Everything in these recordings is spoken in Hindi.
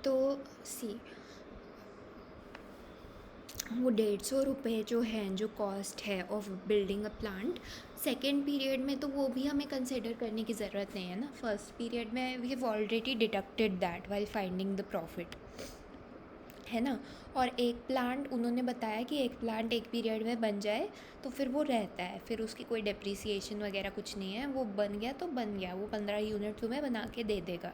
तो सी वो 150 रुपये जो हैं, जो कॉस्ट है of building a plant, second period में तो वो भी हमें कंसिडर करने की ज़रूरत नहीं है ना. फर्स्ट पीरियड में we have already deducted that while finding the profit, है ना. और एक प्लांट उन्होंने बताया कि एक प्लांट एक पीरियड में बन जाए तो फिर वो रहता है, फिर उसकी कोई डेप्रिसिएशन वगैरह कुछ नहीं है, वो बन गया तो बन गया, वो 15 यूनिट तुम्हें बना के दे देगा.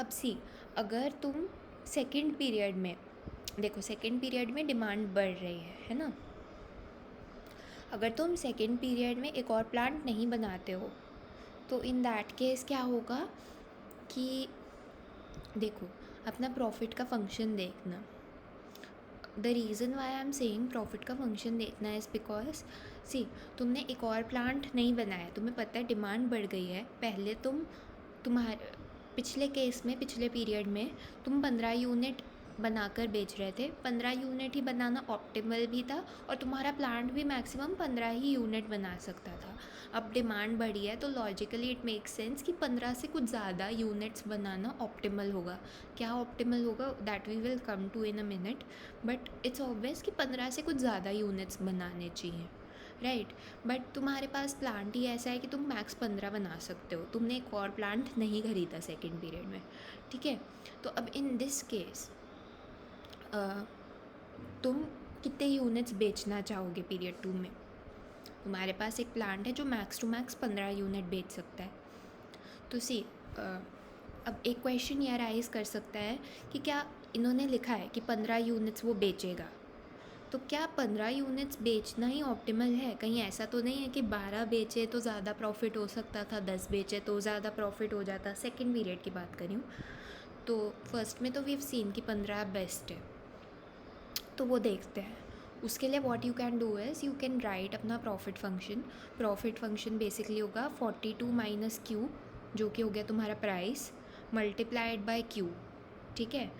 अब सी, अगर तुम सेकेंड पीरियड में देखो, सेकेंड पीरियड में डिमांड बढ़ रही है ना. अगर तुम सेकेंड पीरियड में एक और प्लांट नहीं बनाते हो तो इन दैट केस क्या होगा कि देखो, अपना प्रॉफिट का फंक्शन देखना. The reason why I am saying profit का फंक्शन देखना इज़ बिकॉज सी, तुमने एक और प्लांट नहीं बनाया, तुम्हें पता है डिमांड बढ़ गई है. पहले तुम्हारे पिछले केस में, पिछले पीरियड में तुम 15 यूनिट बनाकर बेच रहे थे. 15 यूनिट ही बनाना ऑप्टिमल भी था और तुम्हारा प्लांट भी मैक्सिमम 15 ही यूनिट बना सकता था. अब डिमांड बढ़ी है तो लॉजिकली इट मेक्स सेंस कि 15 से कुछ ज़्यादा यूनिट्स बनाना ऑप्टिमल होगा. क्या ऑप्टिमल होगा that we will come to in a minute, but it's obvious कि 15 से कुछ ज़्यादा यूनिट्स बनाने चाहिए, राइट. बट तुम्हारे पास प्लांट ही ऐसा है कि तुम मैक्स 15 बना सकते हो. तुमने एक और प्लांट नहीं खरीदा सेकेंड पीरियड में, ठीक है. तो अब इन दिस केस तुम कितने यूनिट्स बेचना चाहोगे पीरियड 2 में. तुम्हारे पास एक प्लांट है जो मैक्स टू मैक्स 15 यूनिट बेच सकता है. तो सी, अब एक क्वेश्चन ये राइज कर सकता है कि क्या इन्होंने लिखा है कि 15 यूनिट्स वो बेचेगा, तो क्या 15 यूनिट्स बेचना ही ऑप्टिमल है. कहीं ऐसा तो नहीं है कि 12 बेचे तो ज़्यादा प्रॉफिट हो सकता था, 10 बेचे तो ज़्यादा प्रॉफिट हो जाता. सेकेंड पीरियड की बात करी हूँ. तो फर्स्ट में तो वी हैव सीन कि 15 बेस्ट है, तो वो देखते हैं. उसके लिए what you can do is you can write अपना profit function. Profit function basically होगा 42 माइनस क्यू, जो कि हो गया तुम्हारा प्राइस, मल्टीप्लाइड बाय क्यू, ठीक है,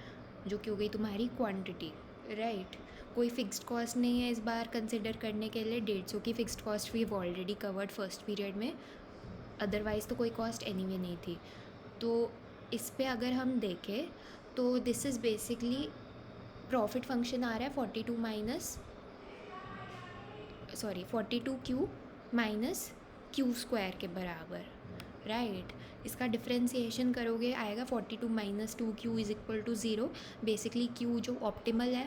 जो कि हो गई तुम्हारी क्वांटिटी, राइट. कोई फिक्स्ड कॉस्ट नहीं है इस बार कंसिडर करने के लिए. 150 की fixed cost we have already covered first period में, अदरवाइज़ तो कोई कॉस्ट एनीवे नहीं थी. तो इस पे अगर हम देखें तो this is basically profit function आ रहा है 42 क्यू माइनस क्यू स्क्वायर के बराबर, राइट. इसका डिफ्रेंसिएशन करोगे आएगा 42 minus 2 Q is equal to 0. Basically Q जो ऑप्टिमल है